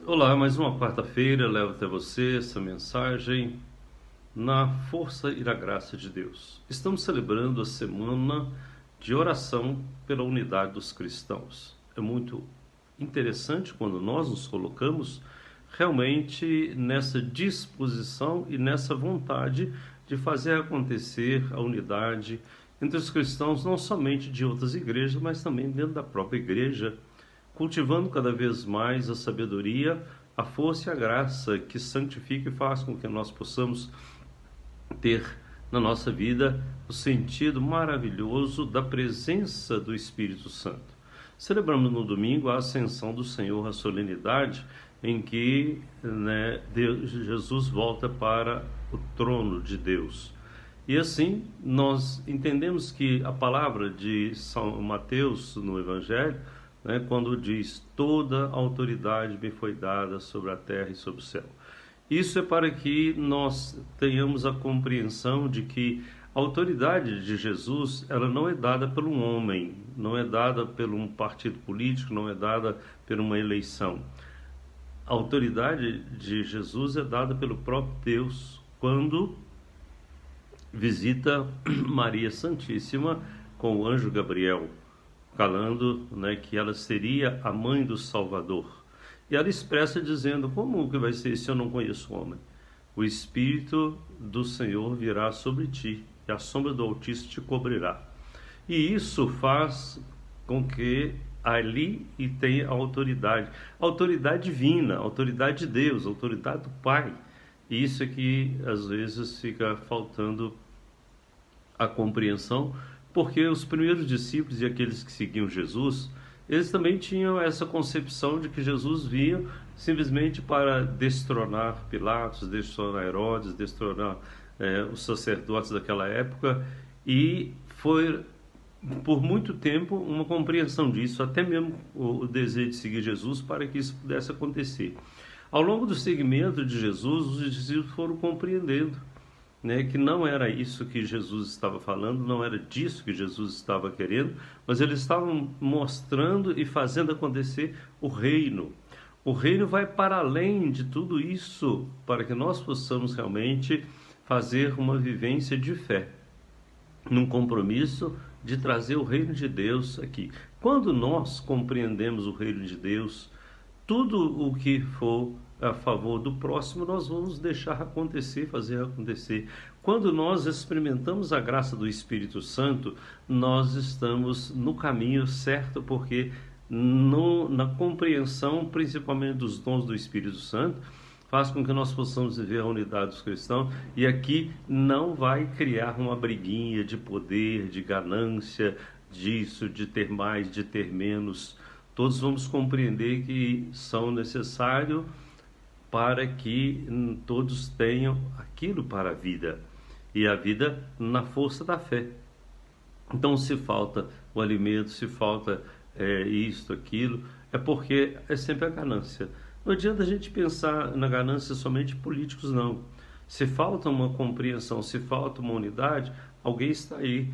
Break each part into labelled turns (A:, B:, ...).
A: Olá, mais uma quarta-feira levo até você essa mensagem na força e na graça de Deus. Estamos celebrando a semana de oração pela unidade dos cristãos. É muito interessante quando nós nos colocamos realmente nessa disposição e nessa vontade de fazer acontecer a unidade entre os cristãos, não somente de outras igrejas, mas também dentro da própria igreja, cultivando cada vez mais a sabedoria, a força e a graça que santifica e faz com que nós possamos ter na nossa vida o sentido maravilhoso da presença do Espírito Santo. Celebramos no domingo a ascensão do Senhor, a solenidade em que Jesus volta para o trono de Deus. E assim nós entendemos que a palavra de São Mateus no Evangelho, quando diz: toda autoridade me foi dada sobre a terra e sobre o céu. Isso é para que nós tenhamos a compreensão de que a autoridade de Jesus, ela não é dada por um homem, não é dada por um partido político, não é dada por uma eleição. A autoridade de Jesus é dada pelo próprio Deus, quando visita Maria Santíssima com o anjo Gabriel, falando que ela seria a mãe do Salvador. E ela expressa dizendo: como que vai ser se eu não conheço o homem? O Espírito do Senhor virá sobre ti, e a sombra do Altíssimo te cobrirá. E isso faz com que ali tenha a autoridade divina, a autoridade de Deus, a autoridade do Pai. E isso é que às vezes fica faltando a compreensão, porque os primeiros discípulos e aqueles que seguiam Jesus, eles também tinham essa concepção de que Jesus vinha simplesmente para destronar Pilatos, destronar Herodes, destronar os sacerdotes daquela época, e foi por muito tempo uma compreensão disso, até mesmo o desejo de seguir Jesus para que isso pudesse acontecer. Ao longo do seguimento de Jesus, os discípulos foram compreendendo que não era isso que Jesus estava falando, não era disso que Jesus estava querendo, mas eles estavam mostrando e fazendo acontecer o reino. O reino vai para além de tudo isso, para que nós possamos realmente fazer uma vivência de fé, num compromisso de trazer o reino de Deus aqui. Quando nós compreendemos o reino de Deus, tudo o que for a favor do próximo, nós vamos deixar acontecer, fazer acontecer. Quando nós experimentamos a graça do Espírito Santo, nós estamos no caminho certo, porque na compreensão, principalmente dos dons do Espírito Santo, faz com que nós possamos viver a unidade dos cristãos, e aqui não vai criar uma briguinha de poder, de ganância, disso, de ter mais, de ter menos. Todos vamos compreender que são necessários para que todos tenham aquilo para a vida, e a vida na força da fé. Então, se falta o alimento, se falta isto, aquilo, é porque é sempre a ganância. Não adianta a gente pensar na ganância somente de políticos, não. Se falta uma compreensão, se falta uma unidade, alguém está aí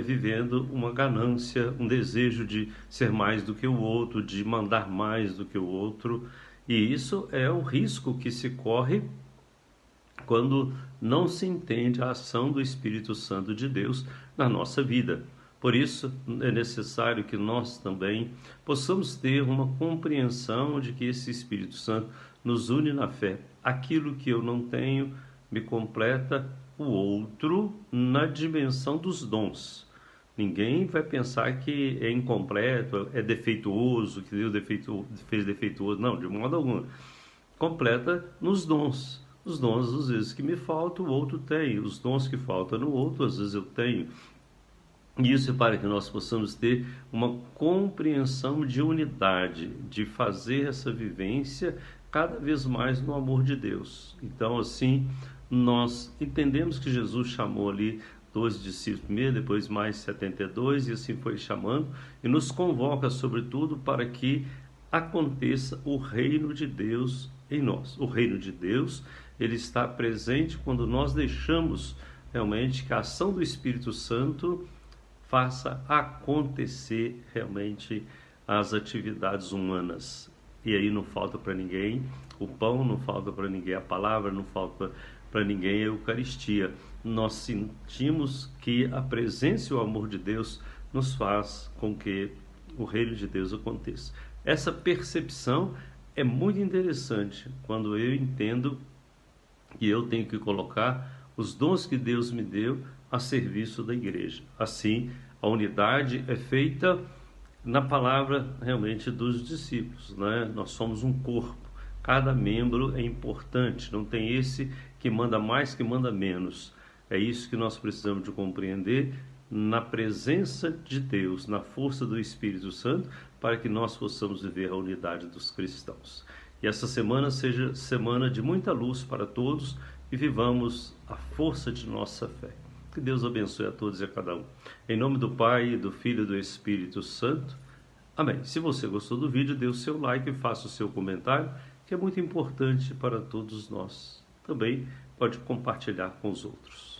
A: vivendo uma ganância, um desejo de ser mais do que o outro, de mandar mais do que o outro. E isso é o risco que se corre quando não se entende a ação do Espírito Santo de Deus na nossa vida. Por isso é necessário que nós também possamos ter uma compreensão de que esse Espírito Santo nos une na fé. Aquilo que eu não tenho me completa o outro na dimensão dos dons. Ninguém vai pensar que é incompleto, é defeituoso, que Deus fez defeituoso. Não, de modo algum. Completa nos dons. Os dons, às vezes, que me faltam, o outro tem. Os dons que faltam no outro, às vezes eu tenho. Isso é para que nós possamos ter uma compreensão de unidade, de fazer essa vivência cada vez mais no amor de Deus. Então, assim, nós entendemos que Jesus chamou ali 12 discípulos primeiro, depois mais 72, e assim foi chamando, e nos convoca, sobretudo, para que aconteça o reino de Deus em nós. O reino de Deus, ele está presente quando nós deixamos realmente que a ação do Espírito Santo faça acontecer realmente as atividades humanas. E aí não falta para ninguém o pão, não falta para ninguém a palavra, não falta para ninguém a Eucaristia. Nós sentimos que a presença e o amor de Deus nos faz com que o reino de Deus aconteça. Essa percepção é muito interessante quando eu entendo que eu tenho que colocar os dons que Deus me deu a serviço da igreja. Assim, a unidade é feita na palavra realmente dos discípulos, né? Nós somos um corpo, cada membro é importante, não tem esse que manda mais, que manda menos. É isso que nós precisamos de compreender na presença de Deus, na força do Espírito Santo, para que nós possamos viver a unidade dos cristãos. E essa semana seja semana de muita luz para todos e vivamos a força de nossa fé. Que Deus abençoe a todos e a cada um. Em nome do Pai, do Filho e do Espírito Santo. Amém. Se você gostou do vídeo, dê o seu like e faça o seu comentário, que é muito importante para todos nós. Também pode compartilhar com os outros.